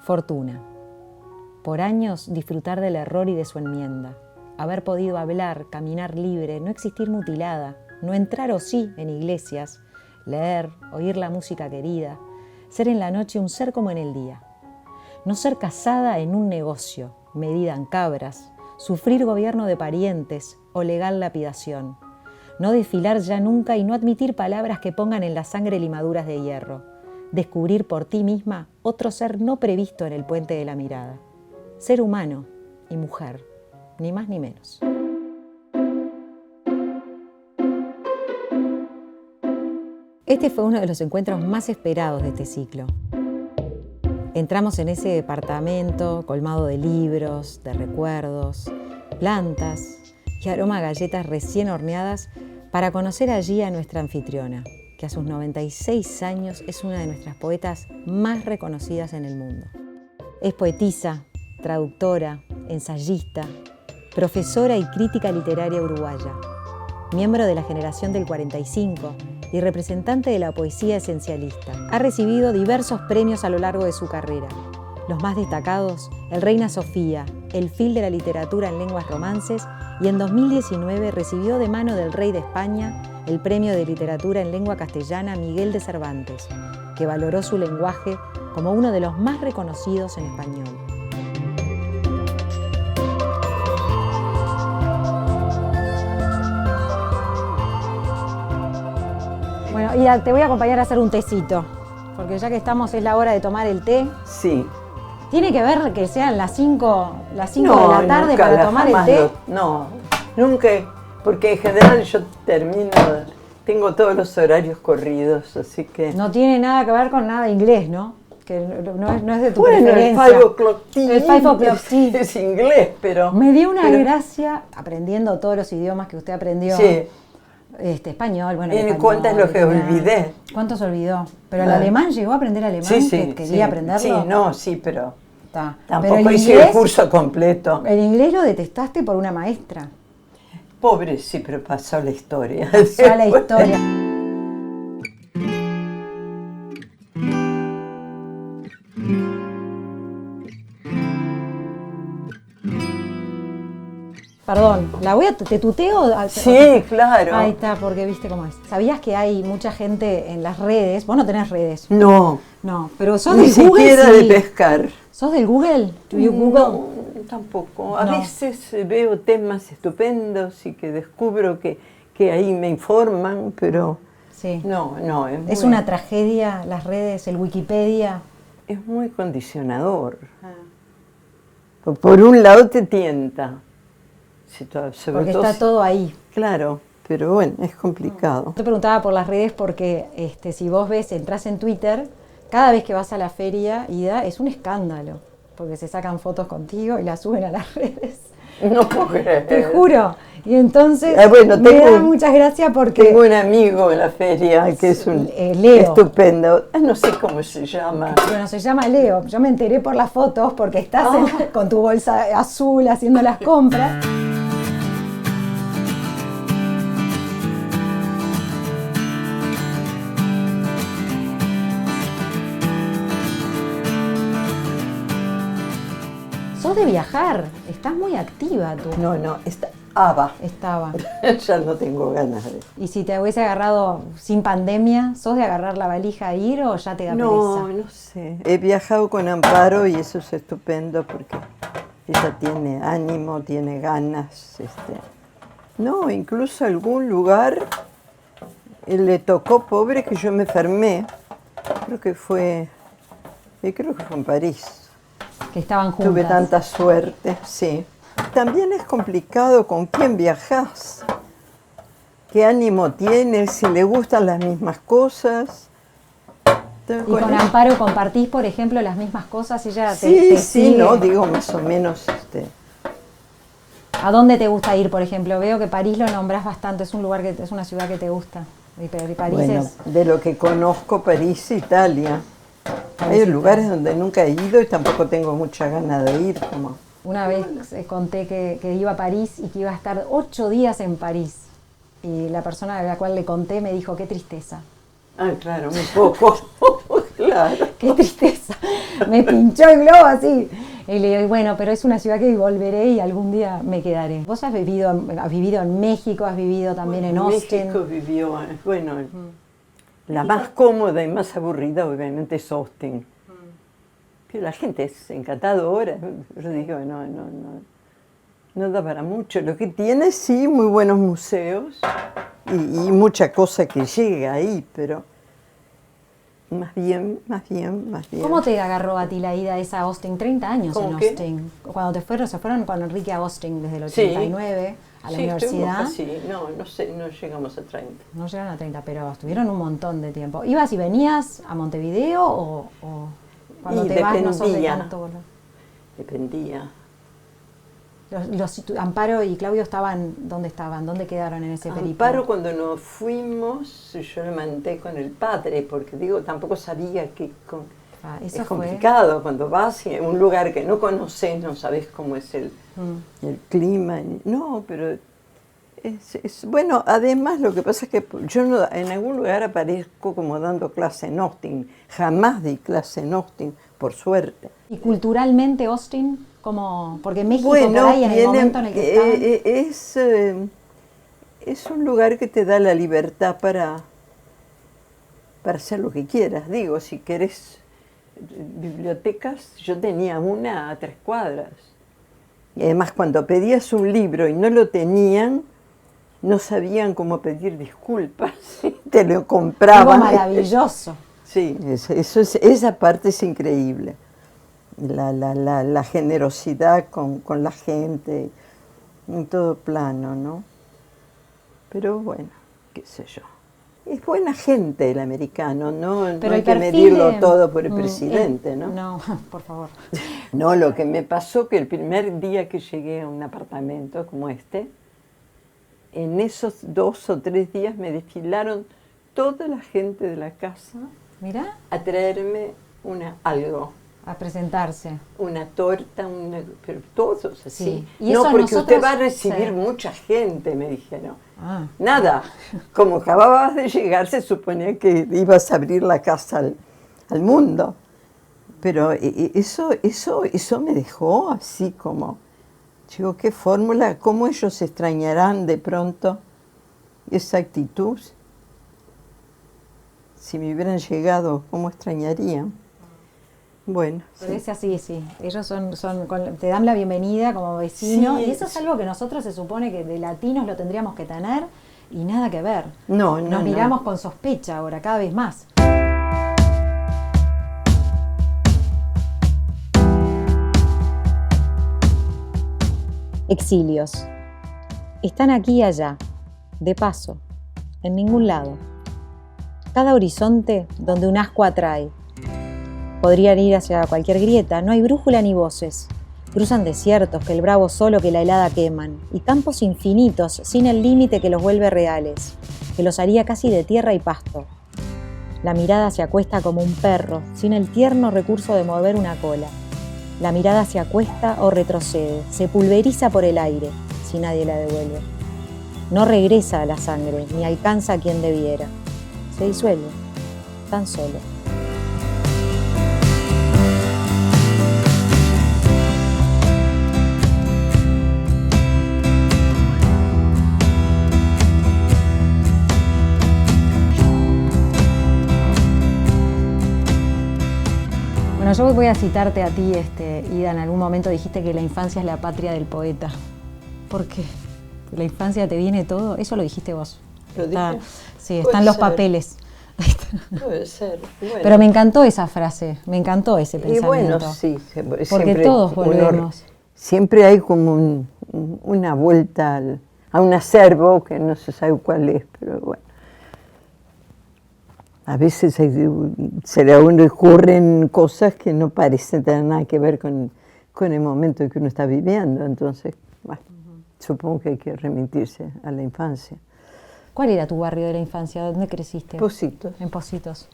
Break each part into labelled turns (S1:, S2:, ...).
S1: Fortuna. Por años disfrutar del error y de su enmienda. Haber podido hablar, caminar libre, no existir mutilada, no entrar o sí en iglesias, leer, oír la música querida, ser en la noche un ser como en el día. No ser casada en un negocio, medida en cabras, sufrir gobierno de parientes o legal lapidación. No desfilar ya nunca y no admitir palabras que pongan en la sangre limaduras de hierro. Descubrir por ti misma otro ser no previsto en el puente de la mirada. Ser humano y mujer, ni más ni menos. Este fue uno de los encuentros más esperados de este ciclo. Entramos en ese departamento colmado de libros, de recuerdos, plantas y aroma a galletas recién horneadas para conocer allí a nuestra anfitriona, que a sus 96 años es una de nuestras poetas más reconocidas en el mundo. Es poetisa, traductora, ensayista, profesora y crítica literaria uruguaya, miembro de la generación del 45 y representante de la poesía esencialista. Ha recibido diversos premios a lo largo de su carrera. Los más destacados, el Reina Sofía, el Fil de la Literatura en Lenguas Romances, y en 2019 recibió de mano del Rey de España el Premio de Literatura en Lengua Castellana Miguel de Cervantes, que valoró su lenguaje como uno de los más reconocidos en español. Bueno, y te voy a acompañar a hacer un tecito, porque ya que estamos es la hora de tomar el té.
S2: Sí.
S1: ¿Tiene que ver que sean las 5 de la tarde para tomar el té?
S2: No, nunca, porque en general yo tengo todos los horarios corridos, así que...
S1: No tiene nada que ver con nada inglés, ¿no? Que no es de tu
S2: preferencia.
S1: El
S2: 5 o'clock tea.
S1: El 5 o'clock tea.
S2: Es inglés, pero...
S1: Me dio una gracia aprendiendo todos los idiomas que usted aprendió.
S2: Sí.
S1: Español, bueno.
S2: ¿Y cuántas lo que olvidé?
S1: ¿Cuántos olvidó? Pero el alemán, ¿llegó a aprender alemán?
S2: Sí,
S1: que quería aprenderlo.
S2: Sí, pero
S1: Está.
S2: tampoco
S1: pero
S2: hice el curso completo.
S1: El inglés lo detestaste por una maestra.
S2: Pobre, sí, pero pasó a la historia.
S1: Pasó a la historia. Perdón, ¿te tuteo?
S2: Sí, claro.
S1: Ahí está, porque viste cómo es. ¿Sabías que hay mucha gente en las redes? Vos no tenés redes.
S2: No.
S1: No, pero sos
S2: del
S1: Google.
S2: Ni siquiera de pescar.
S1: ¿Sos del Google? ¿Do you Google?
S2: No, tampoco. A veces veo temas estupendos y que descubro que ahí me informan, pero
S1: sí.
S2: No.
S1: Es una tragedia las redes, el Wikipedia.
S2: Es muy condicionador. Por un lado te tienta.
S1: Porque está todo ahí.
S2: Claro, pero bueno, es complicado.
S1: Te preguntaba por las redes porque si vos entras en Twitter, cada vez que vas a la feria, Ida, es un escándalo. Porque se sacan fotos contigo y las suben a las redes.
S2: No puedo creer.
S1: Te juro. Y entonces
S2: me
S1: da muchas gracias porque...
S2: Tengo un amigo en la feria que es un
S1: Leo.
S2: Estupendo. No sé cómo se llama.
S1: Bueno, se llama Leo. Yo me enteré por las fotos porque estás con tu bolsa azul haciendo las compras. Sos de viajar, estás muy activa tú.
S2: No, estaba. Ya no tengo ganas de...
S1: ¿Y si te hubiese agarrado sin pandemia, sos de agarrar la valija a ir o ya te da pereza?
S2: No sé. He viajado con Amparo y eso es estupendo porque ella tiene ánimo, tiene ganas. No, incluso algún lugar le tocó, pobre, que yo me enfermé. Creo que fue en París.
S1: Que estaban juntas.
S2: Tuve tanta suerte, sí. También es complicado con quién viajás, qué ánimo tienes, si le gustan las mismas cosas.
S1: ¿Y con Amparo compartís, por ejemplo, las mismas cosas? Ella
S2: sí, digo más o menos.
S1: ¿A dónde te gusta ir, por ejemplo? Veo que París lo nombrás bastante, es una ciudad que te gusta.
S2: Bueno, de lo que conozco, París, Italia. Hay lugares donde nunca he ido y tampoco tengo mucha ganas de ir.
S1: Una vez conté que iba a París y que iba a estar 8 días en París. Y la persona a la cual le conté me dijo, qué tristeza.
S2: Ah, claro, un poco. Claro.
S1: Qué tristeza. Me pinchó el globo así. Y le digo, bueno, pero es una ciudad que volveré y algún día me quedaré. Vos has vivido en México, has vivido también en Austin.
S2: México vivió, bueno, la más cómoda y más aburrida obviamente es Austin. Pero la gente es encantadora. Yo digo, no da para mucho. Lo que tiene, sí, muy buenos museos y mucha cosa que llega ahí, pero más bien.
S1: ¿Cómo te agarró a ti la ida esa a Austin? 30 años en Austin. Cuando se fueron con Enrique a Austin desde el 89 a la universidad.
S2: Sí, no sé, no llegamos a 30.
S1: No llegaron a 30, pero estuvieron un montón de tiempo. ¿Ibas y venías a Montevideo o cuando te vas no sos de tanto volver?
S2: Dependía.
S1: Amparo y Claudio ¿dónde estaban? ¿Dónde quedaron en ese periplo?
S2: Amparo, cuando nos fuimos, yo le mandé con el padre, porque tampoco sabía que es complicado cuando vas a un lugar que no conoces, no sabes cómo es el clima. No, pero bueno, además lo que pasa es que yo en algún lugar aparezco como dando clase en Austin. Jamás di clase en Austin, por suerte.
S1: ¿Y culturalmente Austin? Porque México, por ahí, en el momento en el que estaban...
S2: Es un lugar que te da la libertad para hacer lo que quieras. Digo, si querés bibliotecas, yo tenía una a 3 cuadras. Y además, cuando pedías un libro y no lo tenían, no sabían cómo pedir disculpas. Te lo compraban.
S1: Algo maravilloso.
S2: Sí, esa parte es increíble. La generosidad con la gente, en todo plano, ¿no? Pero bueno, qué sé yo. Es buena gente el americano, no hay que medirlo todo por el presidente, ¿no?
S1: No, por favor.
S2: No, lo que me pasó que el primer día que llegué a un apartamento como este, en esos 2 o 3 días me desfilaron toda la gente de la casa.
S1: ¿Mirá?
S2: A traerme algo.
S1: A presentarse.
S2: Una torta, pero todos así.
S1: Sí.
S2: ¿Y no, porque usted va a recibir mucha gente, me dijeron. Nada, como acababas de llegar, se suponía que ibas a abrir la casa al mundo. Pero eso me dejó así como, digo, qué fórmula, cómo ellos extrañarán de pronto esa actitud. Si me hubieran llegado, ¿cómo extrañarían? Bueno,
S1: pero es así, sí. Ellos te dan la bienvenida como vecino, sí, y eso es algo que nosotros se supone que de latinos lo tendríamos que tener y nada que ver. Nos miramos con sospecha ahora, cada vez más. Exilios. Están aquí y allá, de paso, en ningún lado. Cada horizonte donde un ascua atrae. Podrían ir hacia cualquier grieta, no hay brújula ni voces. Cruzan desiertos que el bravo solo que la helada queman, y campos infinitos sin el límite que los vuelve reales, que los haría casi de tierra y pasto. La mirada se acuesta como un perro, sin el tierno recurso de mover una cola. La mirada se acuesta o retrocede, se pulveriza por el aire, si nadie la devuelve. No regresa a la sangre, ni alcanza a quien debiera. Se disuelve, tan solo. Bueno, yo voy a citarte a ti, Ida, en algún momento dijiste que la infancia es la patria del poeta. ¿Por qué? ¿La infancia te viene todo? Eso lo dijiste vos.
S2: ¿Lo dije?
S1: Sí, están los papeles.
S2: Puede ser. Bueno.
S1: Pero me encantó esa frase, me encantó ese pensamiento.
S2: Y bueno, sí.
S1: Porque todos volvemos.
S2: Siempre hay como una vuelta a un acervo que no se sabe cuál es, pero bueno. A veces se le ocurren cosas que no parecen tener nada que ver con el momento que uno está viviendo. Entonces, bueno, supongo que hay que remitirse a la infancia.
S1: ¿Cuál era tu barrio de la infancia? ¿Dónde creciste?
S2: Positos.
S1: En Positos.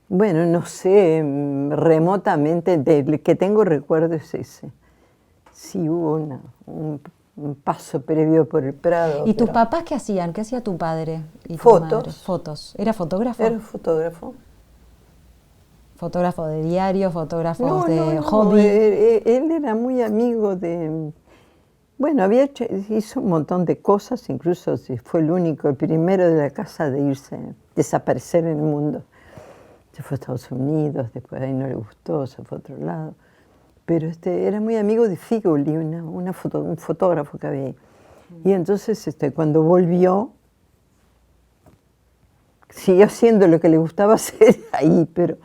S2: Bueno, no sé, remotamente, del que tengo recuerdo es ese. Sí hubo un paso previo por el Prado.
S1: ¿Y tus papás qué hacían? ¿Qué hacía tu padre y tu
S2: Fotos.
S1: madre? Fotos. ¿Era fotógrafo?
S2: Era fotógrafo.
S1: Fotógrafo de diario, fotógrafos
S2: No,
S1: de
S2: no, no,
S1: hobby.
S2: él era muy amigo de... Bueno, hizo un montón de cosas, incluso fue el único, el primero de la casa de desaparecer en el mundo. Se fue a Estados Unidos, después ahí no le gustó, se fue a otro lado. Pero era muy amigo de Figoli, un fotógrafo que había ahí. Y entonces cuando volvió, siguió haciendo lo que le gustaba hacer ahí, pero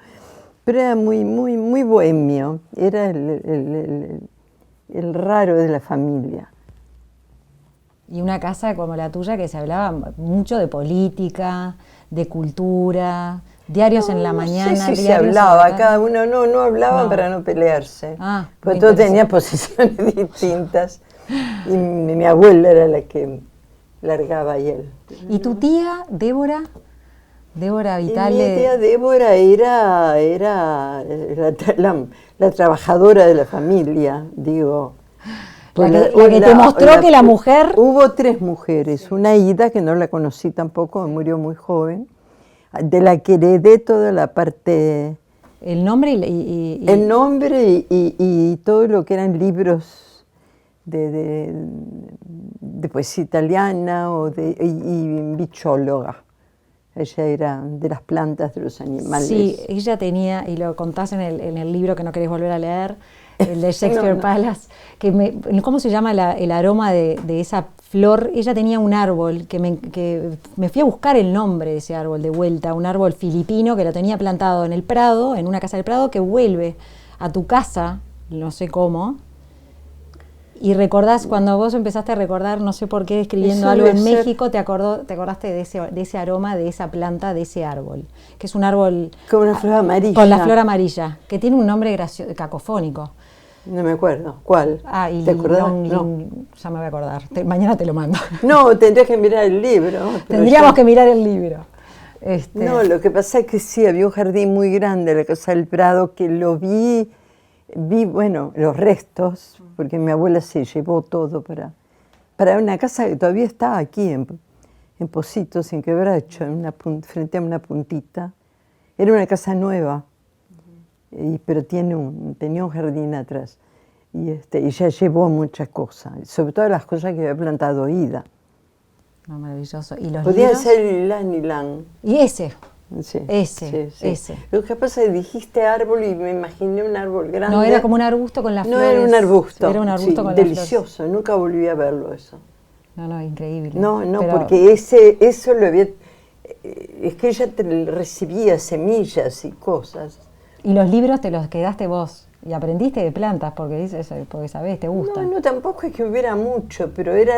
S2: era muy, muy, muy bohemio. Era el raro de la familia.
S1: Y una casa como la tuya que se hablaba mucho de política, de cultura, diarios en la mañana.
S2: No sé si se
S1: diarios
S2: hablaba, cada uno no hablaban
S1: No.
S2: para no pelearse.
S1: Muy
S2: Porque todos tenían
S1: interesante.
S2: posiciones distintas. Y mi abuela era la que largaba y él.
S1: ¿Y tu tía, Débora? Débora
S2: Y
S1: Vitale.
S2: mi tía Débora era la trabajadora de la familia, digo.
S1: La que te mostró que la mujer...
S2: Hubo 3 mujeres, una Ida, que no la conocí tampoco, murió muy joven, de la que heredé toda la parte...
S1: El nombre
S2: El nombre y todo lo que eran libros de poesía italiana y bichóloga. Ella era de las plantas, de los animales.
S1: Sí, ella tenía, y lo contás en el libro que no querés volver a leer, el de Shakespeare
S2: No.
S1: Palace, ¿cómo se llama el aroma de esa flor? Ella tenía un árbol que me fui a buscar el nombre de ese árbol de vuelta, un árbol filipino que lo tenía plantado en el Prado, en una casa del Prado, que vuelve a tu casa, no sé cómo. Y recordás, cuando vos empezaste a recordar, no sé por qué, escribiendo
S2: Eso
S1: algo
S2: debe
S1: en
S2: ser.
S1: México, te acordaste de ese aroma, de esa planta, de ese árbol, que es un árbol
S2: Con una flor amarilla.
S1: con la flor amarilla, que tiene un nombre gracioso, cacofónico.
S2: No me acuerdo. ¿Cuál?
S1: Y
S2: ¿Te acordás?
S1: no. Ya me voy a acordar. Mañana te lo mando.
S2: No, tendrías que mirar el libro. pero
S1: Tendríamos
S2: yo-
S1: que mirar el libro.
S2: No, lo que pasa es que sí, había un jardín muy grande, la Casa del Prado, que lo vi, bueno, los restos, porque mi abuela se llevó todo para una casa que todavía está aquí, en Pocitos, en Quebracho, frente a una puntita. Era una casa nueva, pero tenía un jardín atrás. Y ella llevó muchas cosas, sobre todo las cosas que había plantado Ida.
S1: No, maravilloso. ¿Y los
S2: Podía
S1: libros?
S2: ser ylang-ylang.
S1: Y ese.
S2: Sí,
S1: Ese.
S2: Lo que pasa es que dijiste árbol y me imaginé un árbol grande.
S1: No, era como un arbusto con las
S2: No,
S1: flores.
S2: era un arbusto.
S1: Era un arbusto
S2: sí,
S1: con las
S2: delicioso.
S1: flores.
S2: Nunca volví a verlo eso.
S1: No, increíble.
S2: No,
S1: Pero-
S2: porque eso lo había... Es que ella recibía semillas y cosas.
S1: Y los libros te los quedaste vos. Y aprendiste de plantas, porque sabés, te gusta.
S2: No, tampoco es que hubiera mucho, pero era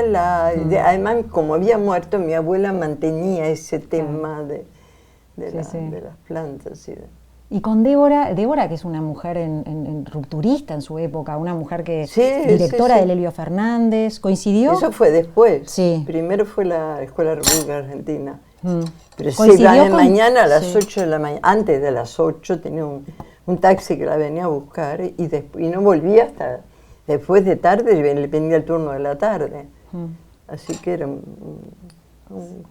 S2: además, como había muerto, mi abuela mantenía ese tema de las plantas.
S1: Y con Débora, que es una mujer en rupturista en su época, una mujer que
S2: Sí,
S1: directora
S2: sí.
S1: del Elvio Fernández, ¿coincidió?
S2: Eso fue después.
S1: Sí.
S2: Primero fue la Escuela República Argentina. Pero sí,
S1: ¿Coincidió
S2: de
S1: con-
S2: mañana a las
S1: sí.
S2: 8 de la mañana, antes de las 8 tenía un taxi que la venía a buscar y no volvía hasta después de tarde, le venía el turno de la tarde. Así que era un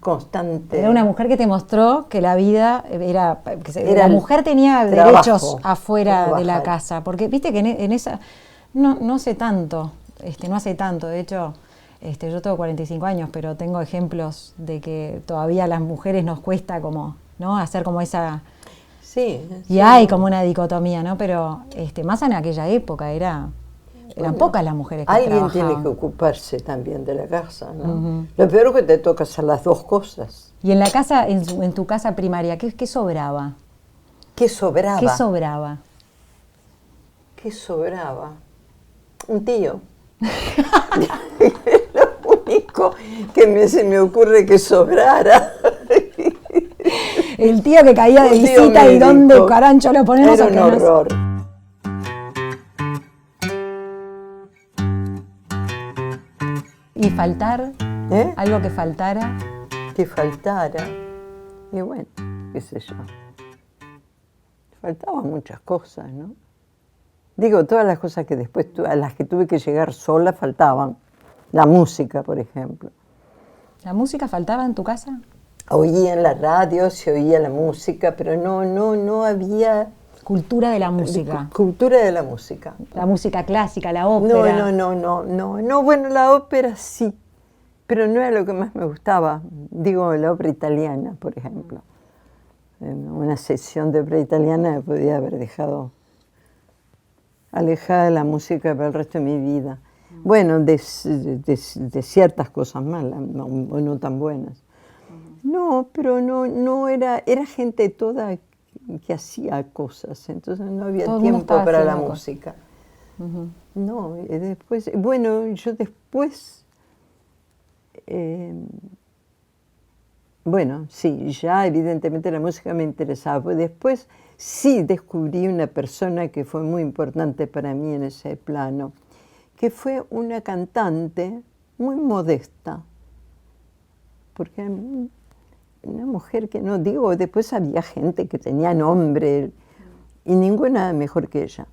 S2: constante.
S1: Era una mujer que te mostró que la vida era
S2: Era
S1: la
S2: el
S1: mujer tenía
S2: trabajo,
S1: derechos afuera de la
S2: trabajar.
S1: casa, porque viste que en esa no hace tanto, no hace tanto, de hecho, yo tengo 45 años, pero tengo ejemplos de que todavía a las mujeres nos cuesta como, ¿no? Hacer como esa
S2: Sí.
S1: y
S2: sí.
S1: hay como una dicotomía, ¿no? Pero más en aquella época eran pocas las mujeres que
S2: Alguien
S1: trabajaban.
S2: tiene que ocuparse también de la casa, ¿no? Lo peor es que te toca hacer las dos cosas.
S1: Y en la casa, en tu casa primaria, ¿qué sobraba?
S2: ¿Qué sobraba?
S1: ¿Qué sobraba?
S2: ¿Qué sobraba? Un tío. Lo único que se me ocurre que sobrara.
S1: El tío que caía de
S2: Un tío
S1: visita y
S2: médico.
S1: dónde carancho lo ponemos.
S2: Era
S1: o
S2: un
S1: qué más?
S2: horror.
S1: Y faltar,
S2: ¿Eh?
S1: algo que faltara.
S2: Que faltara. Y bueno, qué sé yo. Faltaban muchas cosas, ¿no? Digo, todas las cosas que después a las que tuve que llegar sola faltaban. La música, por ejemplo.
S1: ¿La música faltaba en tu casa?
S2: Oía en la radio, se oía la música, pero no había
S1: cultura de la música.
S2: Cultura de la música.
S1: La música clásica, la ópera.
S2: No, bueno, la ópera sí, pero no era lo que más me gustaba. Digo, la ópera italiana, por ejemplo. Una sesión de ópera italiana me podía haber dejado alejada de la música para el resto de mi vida. Bueno, de ciertas cosas malas, no tan buenas. No, pero no era gente toda que hacía cosas, entonces no había tiempo para la música. No, después, bueno, yo después, bueno, sí, ya evidentemente la música me interesaba, pues después sí descubrí una persona que fue muy importante para mí en ese plano, que fue una cantante muy modesta, porque una mujer que no digo, después había gente que tenía nombre y ninguna mejor que ella,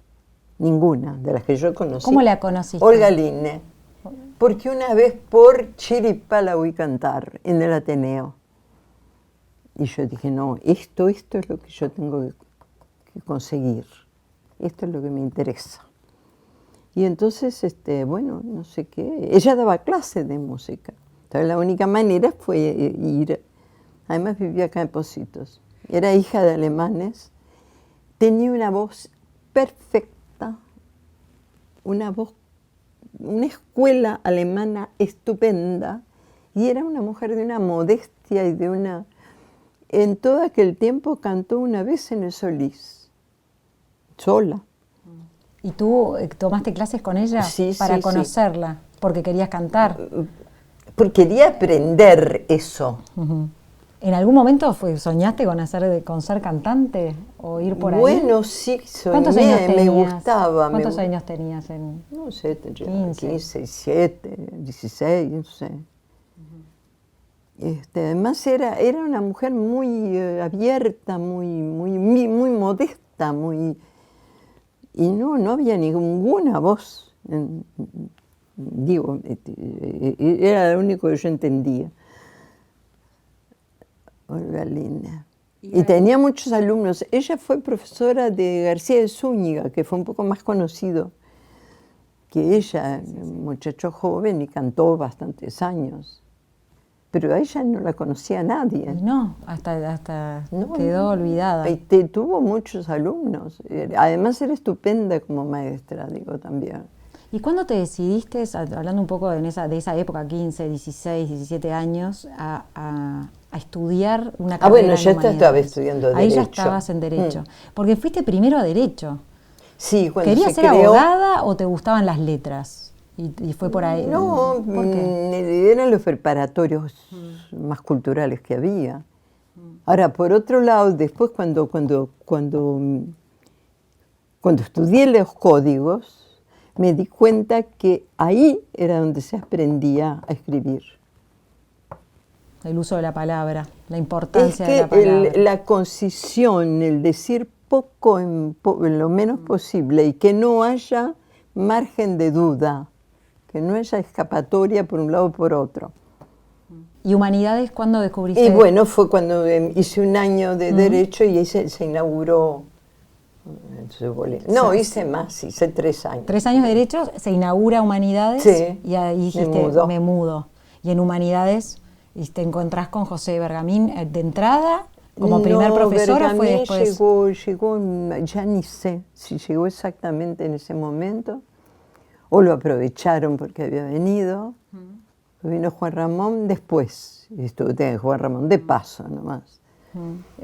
S2: ninguna de las que yo conocí.
S1: ¿Cómo la conociste?
S2: Olga Linne, porque una vez por chiripa la oí cantar en el Ateneo. Y yo dije, no, esto es lo que yo tengo que conseguir, esto es lo que me interesa. Y entonces, bueno, no sé qué, ella daba clases de música, entonces la única manera fue ir. Además vivía acá en Pocitos. Era hija de alemanes. Tenía una voz perfecta, una escuela alemana estupenda. Y era una mujer de una modestia y de una... En todo aquel tiempo cantó una vez en el Solís, sola.
S1: ¿Y tú tomaste clases con ella para conocerla? Porque querías cantar.
S2: Porque quería aprender eso.
S1: ¿En algún momento soñaste con ser cantante o ir por ahí?
S2: Bueno, sí, soñé,
S1: ¿Cuántos años tenías?
S2: Me gustaba.
S1: ¿Cuántos años tenías?
S2: No sé, tendría 15, 17, 16, no sé. Además era una mujer muy abierta, muy modesta, y no había ninguna voz. Digo, era lo único que yo entendía. Olga Linne. Y tenía muchos alumnos. Ella fue profesora de García de Zúñiga, que fue un poco más conocido que ella, un muchacho joven, y cantó bastantes años. Pero a ella no la conocía nadie.
S1: No, hasta quedó olvidada.
S2: Tuvo muchos alumnos. Además era estupenda como maestra, digo, también.
S1: ¿Y cuándo te decidiste, hablando un poco de esa época, 15, 16, 17 años, a estudiar una carrera
S2: bueno, ya estaba estudiando Derecho.
S1: Ahí ya estabas en Derecho. Porque fuiste primero a Derecho.
S2: Sí, cuando
S1: ¿Querías ser abogada o te gustaban las letras? Y fue por ahí.
S2: No,
S1: ¿por qué?
S2: Eran los preparatorios más culturales que había. Ahora, por otro lado, después cuando estudié los códigos, me di cuenta que ahí era donde se aprendía a escribir.
S1: El uso de la palabra, la importancia de la palabra.
S2: La concisión, el decir poco en lo menos posible y que no haya margen de duda, que no haya escapatoria por un lado o por otro.
S1: ¿Y Humanidades cuándo descubriste?
S2: Y bueno, fue cuando hice un año de Derecho y ahí se inauguró. No, hice más, hice 3 años.
S1: 3 años de Derecho, se inaugura Humanidades y ahí dijiste, me mudo. Y en Humanidades te encontrás con José Bergamín de entrada, como primer profesor, ¿o fue después?
S2: Llegó, ya ni sé si llegó exactamente en ese momento, o lo aprovecharon porque había venido. Vino Juan Ramón después, estuve Juan Ramón de paso nomás.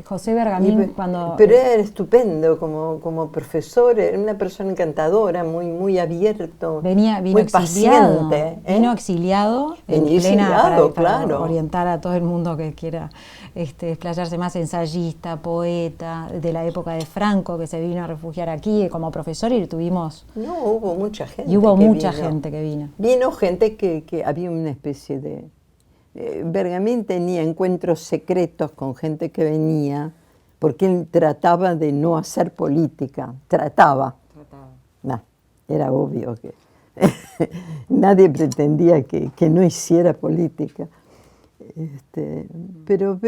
S1: José Bergamín cuando...
S2: Pero era estupendo como profesor, era una persona encantadora, muy abierto,
S1: vino
S2: muy
S1: exiliado,
S2: paciente.
S1: Vino exiliado en plena para orientar a todo el mundo que quiera explayarse más, ensayista, poeta, de la época de Franco, que se vino a refugiar aquí como profesor y tuvimos...
S2: No, hubo mucha gente.
S1: Y hubo mucha gente que vino.
S2: Vino gente que había una especie de... Bergamín tenía encuentros secretos con gente que venía, porque él trataba de no hacer política, trataba. No, era obvio que nadie pretendía que no hiciera política. Pero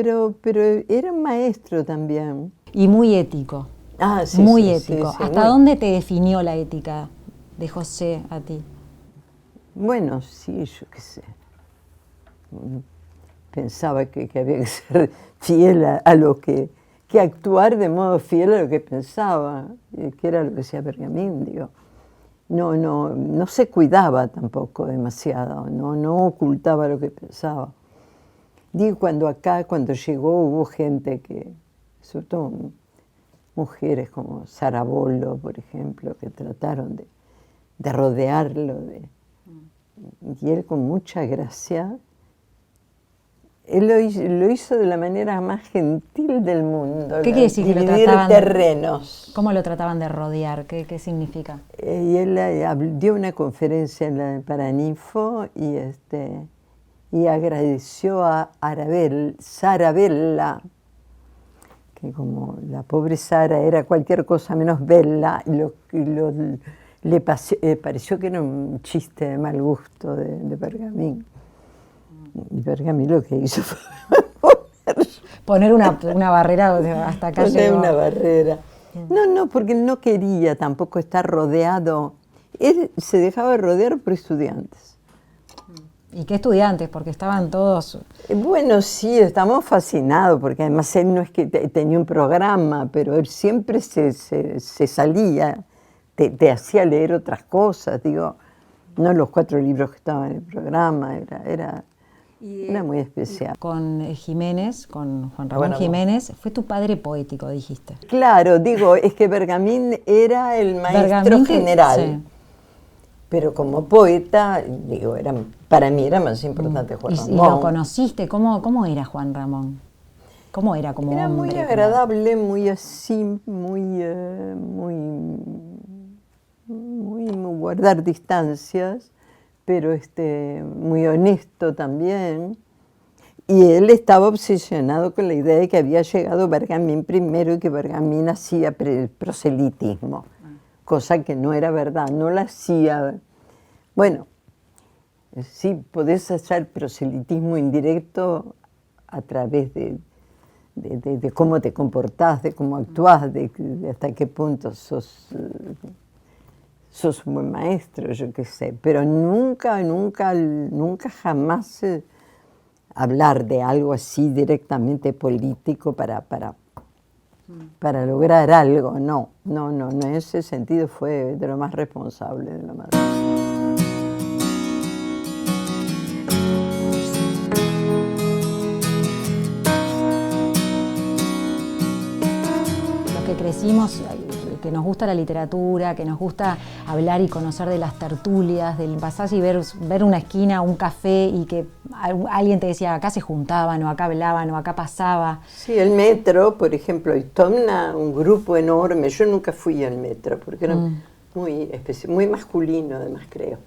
S2: era un maestro también.
S1: Y muy ético.
S2: Ah, sí,
S1: muy
S2: sí,
S1: ético.
S2: sí, sí,
S1: ¿Hasta
S2: muy-
S1: dónde te definió la ética de José a ti?
S2: Bueno, sí, yo qué sé. Pensaba que había que ser fiel a lo que actuar de modo fiel a lo que pensaba, que era lo que decía Pergamín, digo. No se cuidaba tampoco demasiado, no ocultaba lo que pensaba. Digo, cuando llegó, hubo gente que, sobre todo mujeres como Sara Bolo, por ejemplo, que trataron de rodearlo, y él con mucha gracia. Él lo hizo de la manera más gentil del mundo,
S1: ¿Qué quiere decir que lo
S2: dividir
S1: trataban?
S2: terrenos.
S1: ¿Cómo lo trataban de rodear? ¿Qué significa?
S2: Y él dio una conferencia en para Ninfo y agradeció a Sara Bella, que como la pobre Sara era cualquier cosa menos bella, le pareció que era un chiste de mal gusto de Pergamín. Y Pergamín lo que hizo fue
S1: Poner una barrera hasta acá
S2: poner
S1: llegó.
S2: una barrera. No, porque él no quería tampoco estar rodeado. Él se dejaba rodear por estudiantes.
S1: ¿Y qué estudiantes? Porque estaban todos...
S2: Bueno, sí, estamos fascinados, porque además él no es que tenía un programa, pero él siempre se salía, te hacía leer otras cosas, digo, no los 4 libros que estaban en el programa, era muy especial.
S1: Con Jiménez, con Juan Ramón
S2: Juan Ramón.
S1: Jiménez, fue tu padre poético, dijiste.
S2: Claro, digo, es que Pergamín era el maestro general.
S1: Sí.
S2: Pero como poeta, digo, para mí era más importante Juan Ramón.
S1: ¿Y lo conociste? ¿Cómo era Juan Ramón? ¿Cómo era como
S2: Era
S1: hombre?
S2: muy agradable, muy así, muy guardar distancias, pero muy honesto también. Y él estaba obsesionado con la idea de que había llegado Pergamín primero y que Pergamín hacía proselitismo, cosa que no era verdad, no la hacía. Bueno, sí, podés hacer proselitismo indirecto a través de cómo te comportás, de cómo actuás, de hasta qué punto sos un buen maestro, yo qué sé. Pero nunca jamás hablar de algo así directamente político para lograr algo. No, en ese sentido fue de lo más responsable de la madre.
S1: Que crecimos, que nos gusta la literatura, que nos gusta hablar y conocer de las tertulias, del pasar y ver una esquina, un café y que alguien te decía acá se juntaban o acá hablaban o acá pasaba.
S2: Sí, el metro, por ejemplo, hay todo un grupo enorme. Yo nunca fui al metro porque era muy masculino además, creo.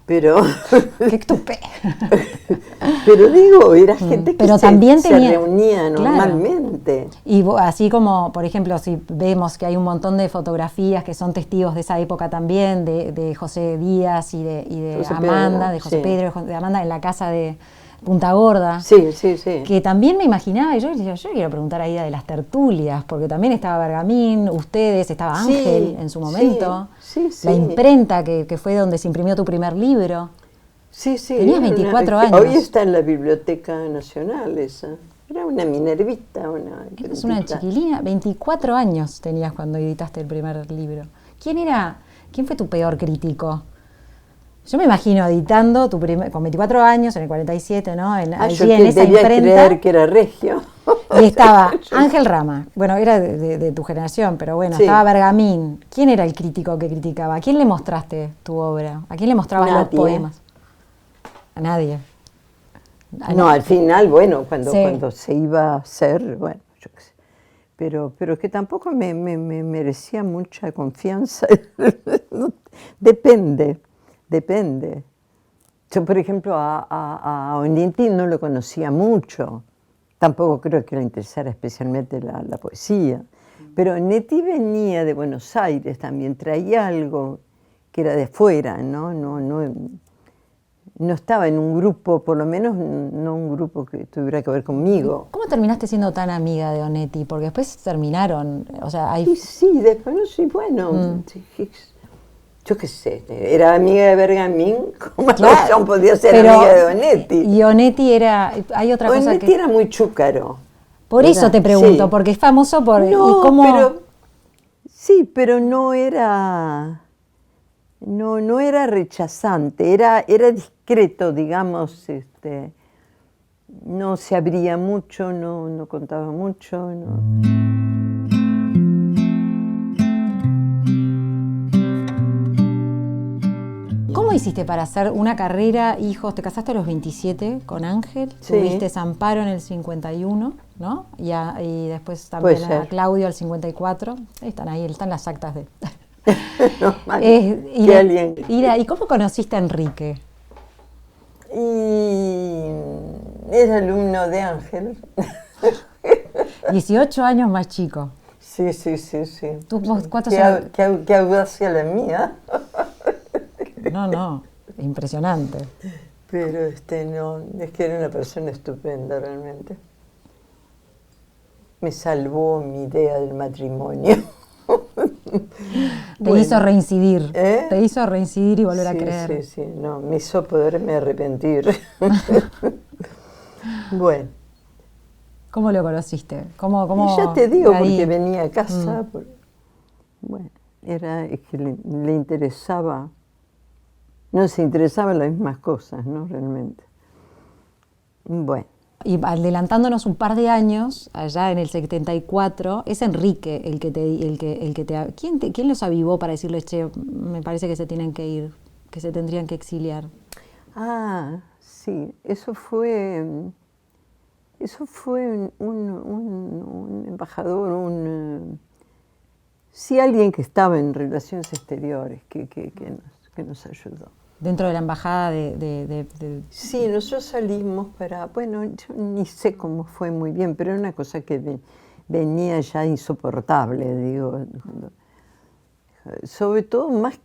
S2: Pero
S1: ¡qué tupé!
S2: Pero digo, era gente que
S1: también
S2: se reunía normalmente.
S1: Claro. Y así como, por ejemplo, si vemos que hay un montón de fotografías que son testigos de esa época también, de José Díaz y de
S2: José
S1: Amanda,
S2: Pedro,
S1: de José
S2: sí.
S1: Pedro, de Amanda en la casa de Punta Gorda.
S2: Sí.
S1: Que también me imaginaba, y yo quiero preguntar ahí de las tertulias, porque también estaba Pergamín, ustedes, estaba Ángel en su momento,
S2: sí.
S1: la imprenta que fue donde se imprimió tu primer libro.
S2: Sí.
S1: Tenías 24 años.
S2: Hoy está en la Biblioteca Nacional esa. Era una Minervita.
S1: Es una chiquilina, 24 años tenías cuando editaste el primer libro. ¿Quién fue tu peor crítico? Yo me imagino editando con 24 años, en el 47, ¿no?
S2: Yo
S1: en esa
S2: debía
S1: imprenta.
S2: creer que era regio.
S1: Y estaba Ángel Rama, bueno, era de tu generación, pero bueno,
S2: Sí.
S1: estaba Pergamín. ¿Quién era el crítico que criticaba? ¿A quién le mostraste tu obra? ¿A quién le mostrabas los
S2: Nadie.
S1: poemas? A nadie.
S2: Al final, bueno, cuando
S1: Sí.
S2: se iba a hacer, bueno, yo qué sé. Pero que tampoco me merecía mucha confianza. Depende. Yo, por ejemplo, a Onetti no lo conocía mucho. Tampoco creo que le interesara especialmente la poesía. Pero Onetti venía de Buenos no estaba en un grupo, por lo menos no un grupo que tuviera que ver conmigo.
S1: ¿Cómo terminaste siendo tan amiga de Onetti? Porque después terminaron, o sea, hay...
S2: Y sí, después no sé, bueno, yo qué sé, era amiga de Bergamín, como
S1: Claro,
S2: yo podía ser
S1: pero-
S2: amiga de Onetti.
S1: Y Onetti era, hay otra cosa
S2: Onetti
S1: que...
S2: era muy chúcaro.
S1: Por eso
S2: Era,
S1: te pregunto,
S2: sí.
S1: porque es famoso por...
S2: No,
S1: ¿y cómo?
S2: pero sí, pero no era, no era rechazante, era discreto, digamos, no se abría mucho, no contaba mucho, no.
S1: ¿Cómo hiciste para hacer una carrera, hijos? Te casaste a los 27 con Ángel,
S2: Sí.
S1: tuviste Amparo en el 51, ¿no? Y después también
S2: Puede
S1: a
S2: ser.
S1: Claudio al 54. Ahí están las actas de...
S2: Normal,
S1: y,
S2: que alguien...
S1: ¿Y cómo conociste a Enrique?
S2: Y era alumno de Ángel.
S1: 18 años más chico.
S2: Sí.
S1: ¿Vos cuántos años?
S2: Qué audacia la mía.
S1: No, impresionante.
S2: Pero no, es que era una persona estupenda realmente. Me salvó mi idea del matrimonio.
S1: Te hizo reincidir.
S2: ¿Eh?
S1: Te hizo reincidir y volver a creer.
S2: Sí, no, me hizo poderme arrepentir. Bueno.
S1: ¿Cómo lo conociste?
S2: Y ya te digo,
S1: ahí?
S2: porque venía a casa. Bueno, es que le interesaba, no se interesaban las mismas cosas, ¿no? Realmente. Bueno.
S1: Y adelantándonos un par de años, allá en el 74, es Enrique el que te ¿quién los avivó para decirles, che, me parece que se tienen que ir, que se tendrían que exiliar?
S2: Ah, sí, eso fue un embajador, sí, alguien que estaba en relaciones exteriores, que nos ayudó.
S1: Dentro de la embajada
S2: Sí, nosotros salimos bueno, yo ni sé cómo fue muy bien, pero era una cosa que venía ya insoportable, digo. Sobre todo más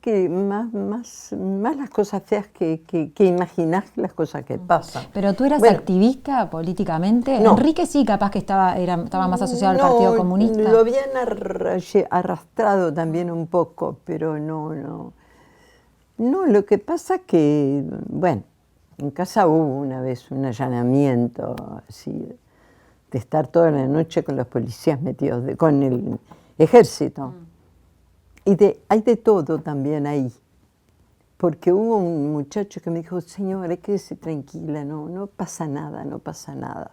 S2: las cosas feas que imaginás las cosas que pasan.
S1: ¿Pero tú eras
S2: Bueno,
S1: activista políticamente?
S2: No.
S1: Enrique sí, capaz que estaba más asociado al Partido Comunista.
S2: Lo habían arrastrado también un poco, pero no. No, lo que pasa que, bueno, en casa hubo una vez un allanamiento, así, de estar toda la noche con los policías metidos, con el ejército. Y hay de todo también ahí. Porque hubo un muchacho que me dijo, señora, quédese tranquila, no pasa nada.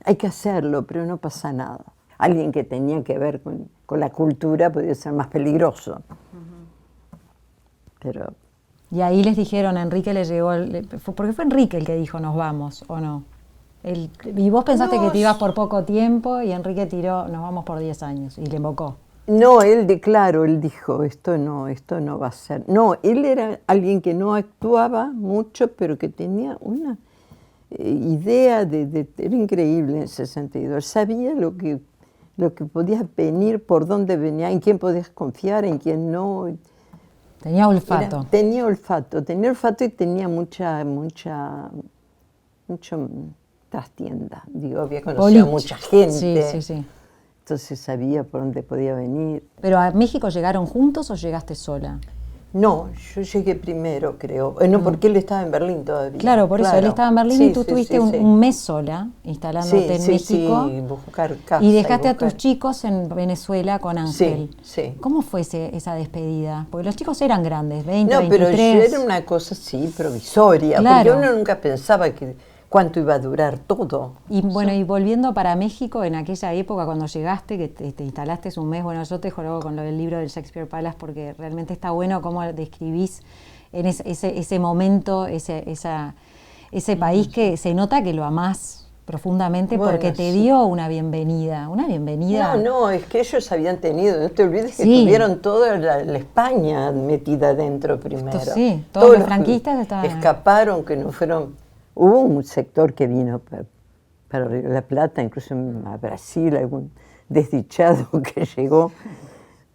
S2: Hay que hacerlo, pero no pasa nada. Alguien que tenía que ver con la cultura podía ser más peligroso. Pero...
S1: Y ahí les dijeron, a Enrique le llegó, porque fue Enrique el que dijo, nos vamos, ¿o no? Y vos pensaste que te ibas por poco tiempo y Enrique tiró, nos vamos por 10 años, y le invocó.
S2: No, él dijo, esto no va a ser. No, él era alguien que no actuaba mucho, pero que tenía una idea era increíble en ese sentido. Él sabía lo que podía venir, por dónde venía, en quién podías confiar, en quién no.
S1: Tenía olfato.
S2: Tenía olfato y tenía mucho trastienda. Digo, había conocido a mucha gente.
S1: Sí.
S2: Entonces sabía por dónde podía venir.
S1: ¿Pero a México llegaron juntos o llegaste sola?
S2: No, yo llegué primero, creo. No, porque él estaba en Berlín todavía.
S1: Claro, por eso, él estaba en Berlín y tú estuviste un mes sola, instalándote en México.
S2: Sí, buscar casa.
S1: Y dejaste a tus chicos en Venezuela con Ángel.
S2: Sí.
S1: ¿Cómo fue esa despedida? Porque los chicos eran grandes, 20,
S2: No,
S1: 23.
S2: pero yo era una cosa así, provisoria.
S1: Claro.
S2: Porque uno nunca pensaba cuánto iba a durar todo.
S1: Y bueno, y volviendo para México, en aquella época cuando llegaste, que te instalaste un mes, bueno, yo te dejo luego con lo del libro del Shakespeare Palace porque realmente está bueno cómo describís en ese momento, ese país que se nota que lo amás profundamente, bueno, porque te dio una bienvenida.
S2: No, es que ellos habían tenido, no te olvides que tuvieron toda la España metida adentro primero.
S1: Sí, todos los franquistas estaban...
S2: Escaparon, que no fueron... Hubo un sector que vino para Río de la Plata, incluso a Brasil, algún desdichado que llegó,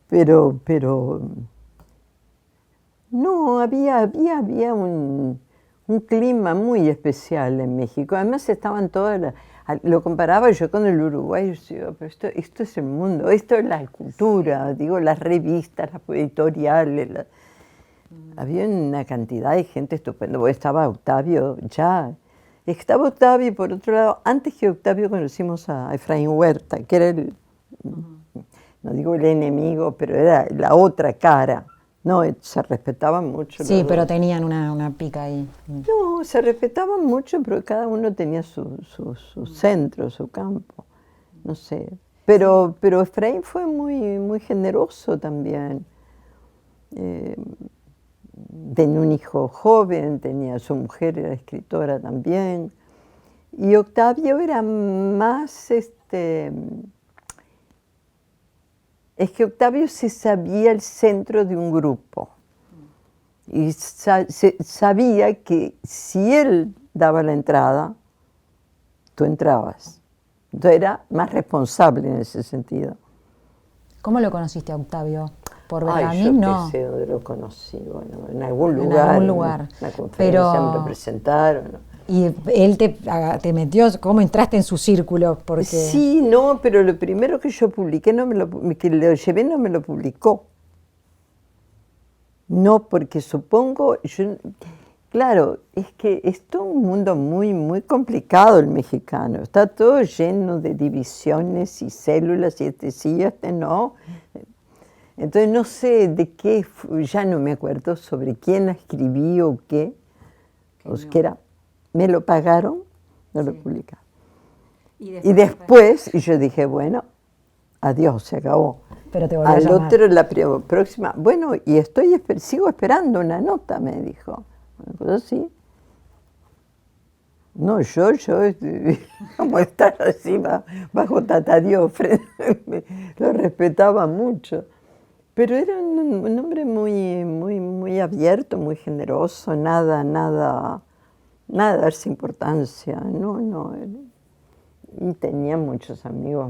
S2: pero no, había un clima muy especial en México. Además estaban todas lo comparaba yo con el Uruguay, yo decía, pero esto es el mundo, esto es la cultura, digo, las revistas, las editoriales. Había una cantidad de gente estupenda. Estaba Octavio ya. Estaba Octavio y por otro lado, antes que Octavio conocimos a Efraín Huerta, que era no digo el enemigo, pero era la otra cara. No, se respetaban mucho.
S1: Sí, pero tenían una pica ahí.
S2: No, se respetaban mucho, pero cada uno tenía su centro, su campo. No sé. Pero Efraín fue muy generoso también. Tenía un hijo joven, su mujer era escritora también. Y Octavio era más, es que Octavio se sabía el centro de un grupo. Y sabía que si él daba la entrada, tú entrabas. Entonces era más responsable en ese sentido.
S1: ¿Cómo lo conociste a Octavio? ¿Por
S2: Bergamín?
S1: Yo
S2: no sé dónde lo conocí. Bueno, en algún lugar. En una conferencia me lo presentaron.
S1: ¿Y él te metió? ¿Cómo entraste en su círculo? Porque...
S2: Sí, no, pero lo primero que yo publiqué, que lo llevé, no me lo publicó. No, porque supongo, claro, es que es todo un mundo muy complicado el mexicano. Está todo lleno de divisiones y células, y sí, no. Entonces no sé de qué, ya no me acuerdo sobre quién escribí o qué. Que era, me lo pagaron, no lo publicaron. Y después yo dije, bueno, adiós, se acabó.
S1: Pero te volvió a llamar.
S2: Otro, la próxima, bueno, y sigo esperando una nota, me dijo. Una cosa así. No, yo, como estar así bajo Tatadio, lo respetaba mucho. Pero era un hombre muy abierto, muy generoso, nada darse importancia, no. Y tenía muchos amigos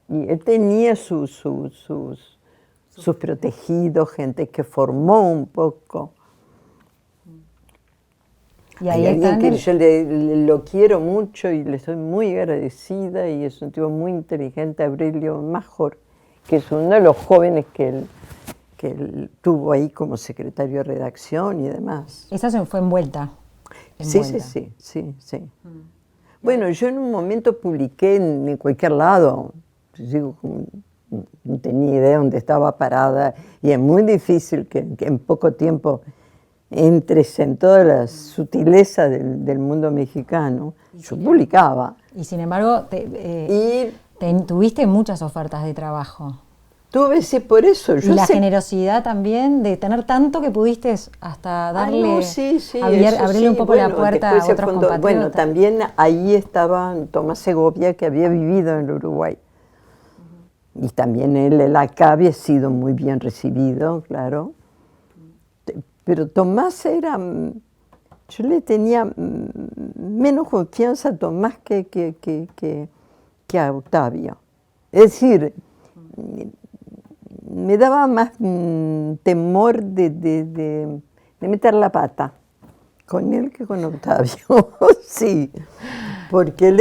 S2: y él tenía sus protegidos, gente que formó un poco.
S1: Y ahí
S2: hay alguien que yo lo quiero mucho y le estoy muy agradecida, y es un tipo muy inteligente, Aurelio Major, que es uno de los jóvenes que él tuvo ahí como secretario de redacción y demás.
S1: Esa se fue envuelta.
S2: Sí. Bueno, yo en un momento publiqué en cualquier lado, no tenía idea dónde estaba parada, y es muy difícil que en poco tiempo entres en todas las sutilezas del mundo mexicano. Yo publicaba.
S1: Y sin embargo, tuviste muchas ofertas de trabajo.
S2: Tuve, sí, por eso.
S1: Y la generosidad también de tener tanto que pudiste hasta darle, abrirle un poco la puerta a otros compatriotas.
S2: Bueno, también ahí estaba Tomás Segovia, que había vivido en Uruguay. Y también él acá había sido muy bien recibido, claro. Pero Tomás yo le tenía menos confianza a Tomás que a Octavio. Es decir, me daba más temor de meter la pata con él que con Octavio. Sí, porque él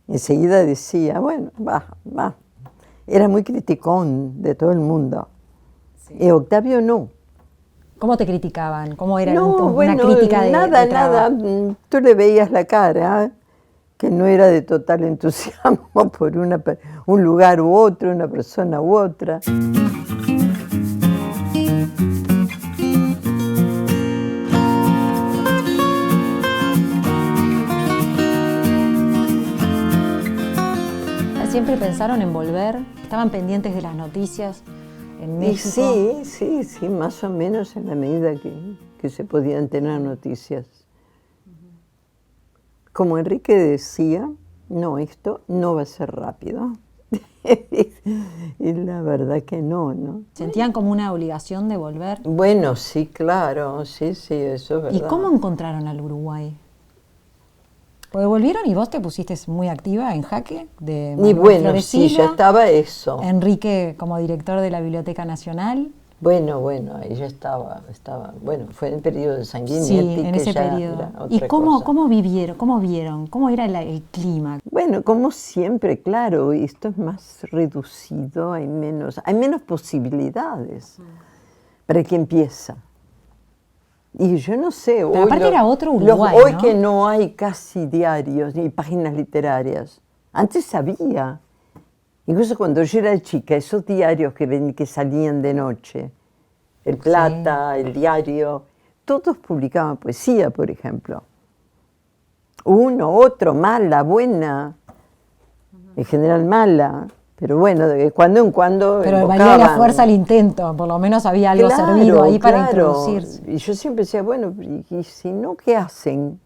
S2: enseguida decía, bueno, va. Era muy criticón de todo el mundo. Sí. Y Octavio no.
S1: ¿Cómo te criticaban? ¿Cómo era
S2: una
S1: crítica de
S2: nada. Tú le veías la cara, que no era de total entusiasmo por un lugar u otro, una persona u otra.
S1: ¿Siempre pensaron en volver? ¿Estaban pendientes de las noticias en México?
S2: Y sí, más o menos en la medida que se podían tener noticias. Como Enrique decía, no, esto no va a ser rápido. Y la verdad que no.
S1: ¿Sentían como una obligación de volver?
S2: Bueno, sí, claro, sí, eso es verdad.
S1: ¿Y cómo encontraron al Uruguay? Porque volvieron y vos te pusiste muy activa en Jaque de Manuel
S2: Y bueno,
S1: Floresila,
S2: sí, ya estaba eso.
S1: Enrique como director de la Biblioteca Nacional.
S2: Bueno, ella estaba, bueno, fue en el periodo de Sanguinetti.
S1: Sí, en
S2: que
S1: ese
S2: ya
S1: periodo.
S2: era
S1: ¿Y
S2: otra
S1: cómo
S2: cosa.
S1: vieron? ¿Cómo era el clima?
S2: Bueno, como siempre, claro, esto es más reducido, hay menos posibilidades para el que empieza. Y yo no sé,
S1: Pero aparte era otro Uruguay,
S2: hoy
S1: ¿no?
S2: que no hay casi diarios ni páginas literarias. Antes había. Incluso cuando yo era chica, esos diarios que salían de noche, El Plata, El Diario, todos publicaban poesía, por ejemplo. Uno, otro, mala, buena, en general mala, pero bueno, de cuando en cuando
S1: Pero
S2: invocaban.
S1: valía la fuerza el intento, por lo menos había algo servido ahí para introducirse.
S2: Y yo siempre decía, bueno, ¿y si no, qué hacen?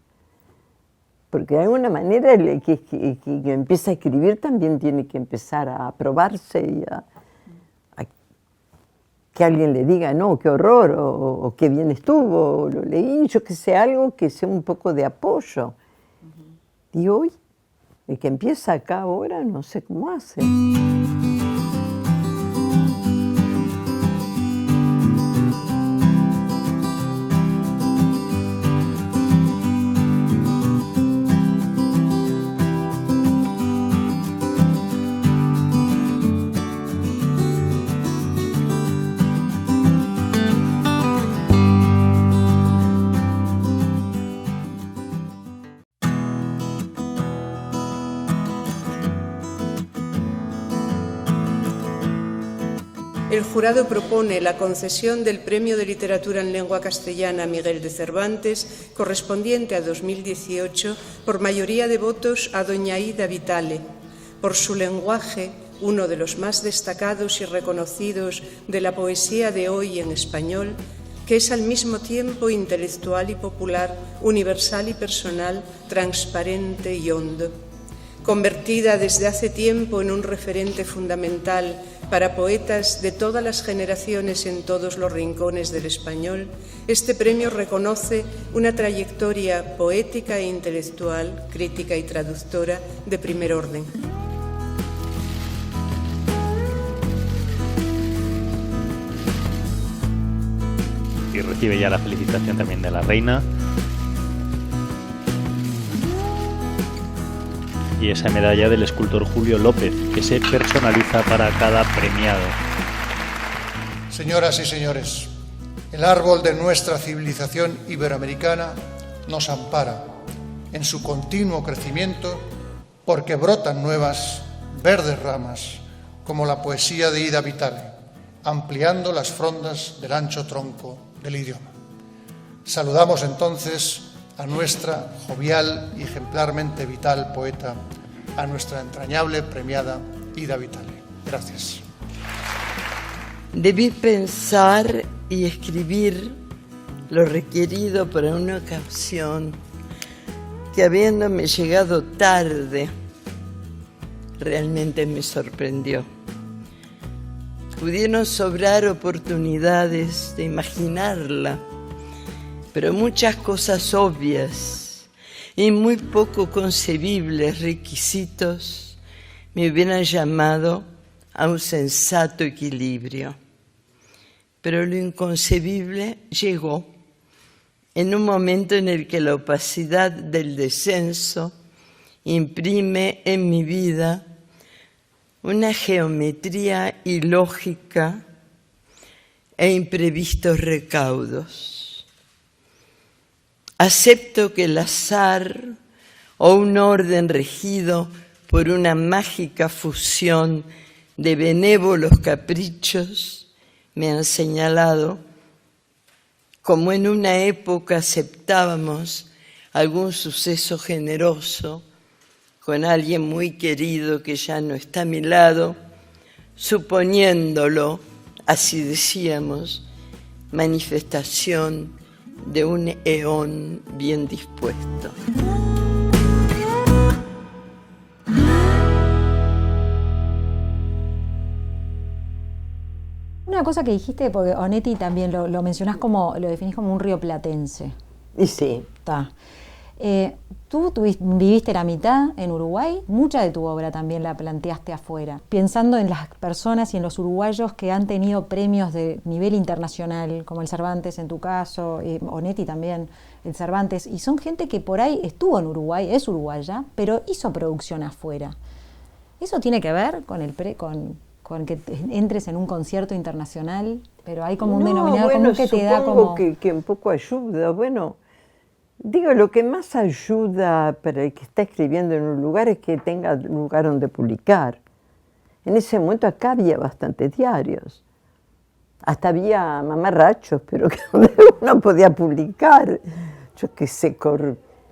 S2: Porque de alguna manera el que empieza a escribir también tiene que empezar a probarse y a que alguien le diga, no, qué horror, o qué bien estuvo, o lo leí, yo que sé, algo que sea un poco de apoyo. Y hoy, el que empieza acá ahora, no sé cómo hace.
S3: El jurado propone la concesión del Premio de Literatura en Lengua Castellana Miguel de Cervantes, correspondiente a 2018, por mayoría de votos a doña Ida Vitale, por su lenguaje, uno de los más destacados y reconocidos de la poesía de hoy en español, que es al mismo tiempo intelectual y popular, universal y personal, transparente y hondo. Convertida desde hace tiempo en un referente fundamental para poetas de todas las generaciones en todos los rincones del español, este premio reconoce una trayectoria poética e intelectual, crítica y traductora de primer orden.
S4: Y recibe ya la felicitación también de la reina. Y esa medalla del escultor Julio López, que se personaliza para cada premiado.
S5: Señoras y señores, el árbol de nuestra civilización iberoamericana nos ampara en su continuo crecimiento porque brotan nuevas, verdes ramas, como la poesía de Ida Vitale, ampliando las frondas del ancho tronco del idioma. Saludamos entonces a nuestra jovial y ejemplarmente vital poeta, a nuestra entrañable premiada Ida Vitale. Gracias.
S2: Debí pensar y escribir lo requerido para una ocasión que, habiéndome llegado tarde, realmente me sorprendió. Pudieron sobrar oportunidades de imaginarla, pero muchas cosas obvias y muy poco concebibles requisitos me hubieran llamado a un sensato equilibrio. Pero lo inconcebible llegó en un momento en el que la opacidad del descenso imprime en mi vida una geometría ilógica e imprevistos recaudos. Acepto que el azar o un orden regido por una mágica fusión de benévolos caprichos me han señalado, como en una época aceptábamos algún suceso generoso con alguien muy querido que ya no está a mi lado, suponiéndolo, así decíamos, manifestación de un eón bien dispuesto.
S1: Una cosa que dijiste, porque Onetti también lo mencionás como, lo definís como un rioplatense.
S2: Y sí.
S1: Está. Tú viviste la mitad en Uruguay, mucha de tu obra también la planteaste afuera, pensando en las personas y en los uruguayos que han tenido premios de nivel internacional, como el Cervantes en tu caso, Onetti también, el Cervantes, y son gente que por ahí estuvo en Uruguay, es uruguaya, pero hizo producción afuera. ¿Eso tiene que ver con que entres en un concierto internacional? Pero hay como un denominador común que te da como...
S2: que un poco ayuda, bueno... Digo, lo que más ayuda para el que está escribiendo en un lugar es que tenga un lugar donde publicar. En ese momento acá había bastantes diarios. Hasta había mamarrachos, pero que uno podía publicar. Yo qué sé,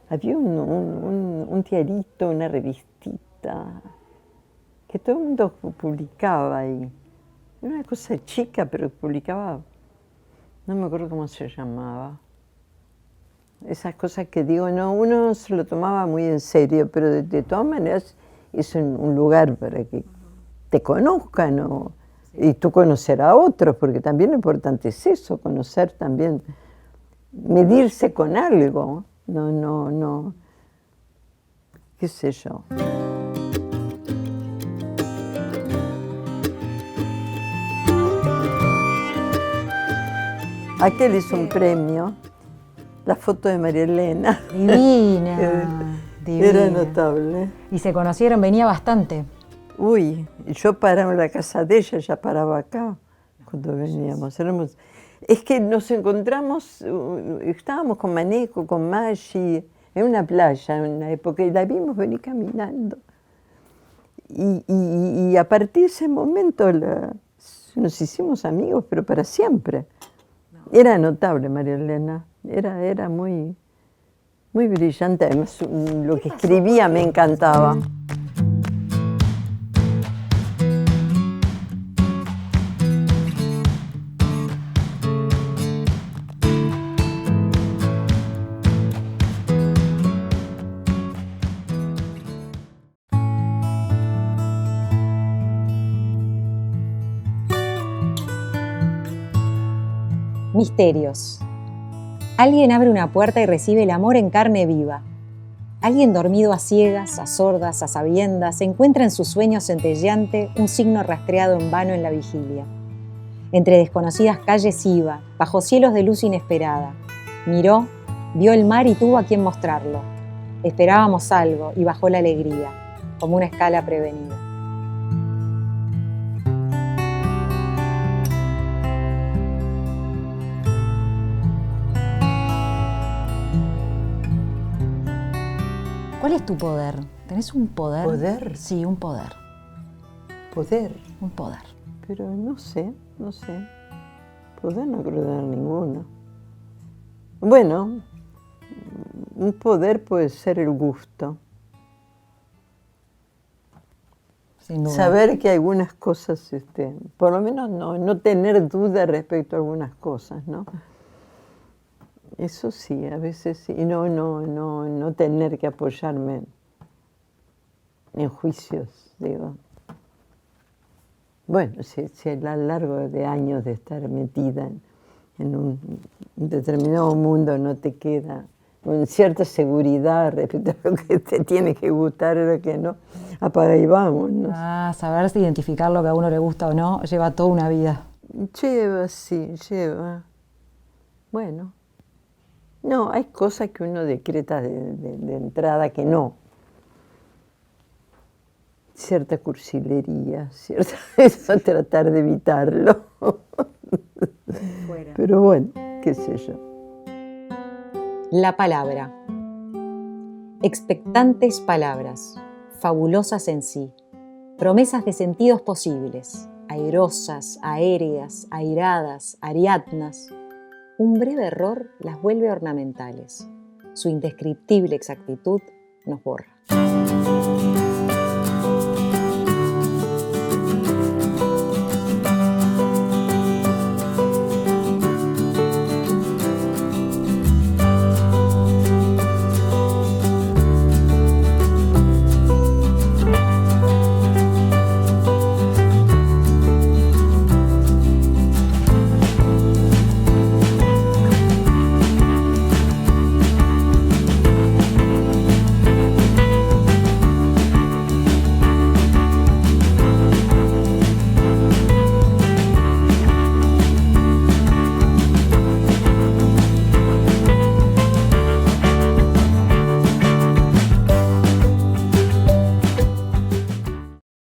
S2: había un diarito, una revistita, que todo el mundo publicaba ahí. Era una cosa chica, pero publicaba, no me acuerdo cómo se llamaba. Esas cosas que digo, no, uno se lo tomaba muy en serio, pero de todas maneras es un lugar para que te conozcan y tú conocer a otros, porque también lo importante es eso, conocer también, medirse con algo, no, qué sé yo. Aquel hizo un premio. La foto de María Elena.
S1: Divina, divina.
S2: Era notable.
S1: Y se conocieron, venía bastante.
S2: Uy, yo paraba en la casa de ella, ella paraba acá cuando veníamos. Es que nos encontramos, estábamos con Maneco, con Maggi, en una playa en una época, y la vimos venir caminando. Y a partir de ese momento nos hicimos amigos, pero para siempre. Era notable María Elena. Era muy, muy brillante, además lo que escribía me encantaba.
S1: Misterios. Alguien abre una puerta y recibe el amor en carne viva. Alguien dormido a ciegas, a sordas, a sabiendas, encuentra en su sueño centelleante un signo rastreado en vano en la vigilia. Entre desconocidas calles iba, bajo cielos de luz inesperada. Miró, vio el mar y tuvo a quien mostrarlo. Esperábamos algo y bajó la alegría, como una escala prevenida. ¿Cuál es tu poder? ¿Tenés un poder?
S2: ¿Poder?
S1: Sí, un poder.
S2: ¿Poder?
S1: Un poder.
S2: Pero no sé. Poder no creo tener ninguno. Bueno, un poder puede ser el gusto.
S1: Sin duda.
S2: Saber que algunas cosas, por lo menos no tener duda respecto a algunas cosas, ¿no? Eso sí, a veces sí. Y no tener que apoyarme en juicios, digo. Bueno, si a lo largo de años de estar metida en un determinado mundo no te queda con cierta seguridad respecto a lo que te tiene que gustar y lo que no, apaga y vamos, ¿no?
S1: Saber identificar lo que a uno le gusta o no lleva toda una vida.
S2: Lleva. Bueno. No, hay cosas que uno decreta de entrada que no. Cierta cursilería, eso tratar de evitarlo.
S1: Fuera.
S2: Pero bueno, qué sé yo.
S1: La palabra. Expectantes palabras, fabulosas en sí, promesas de sentidos posibles, airosas, aéreas, airadas, ariadnas. Un breve error las vuelve ornamentales. Su indescriptible exactitud nos borra.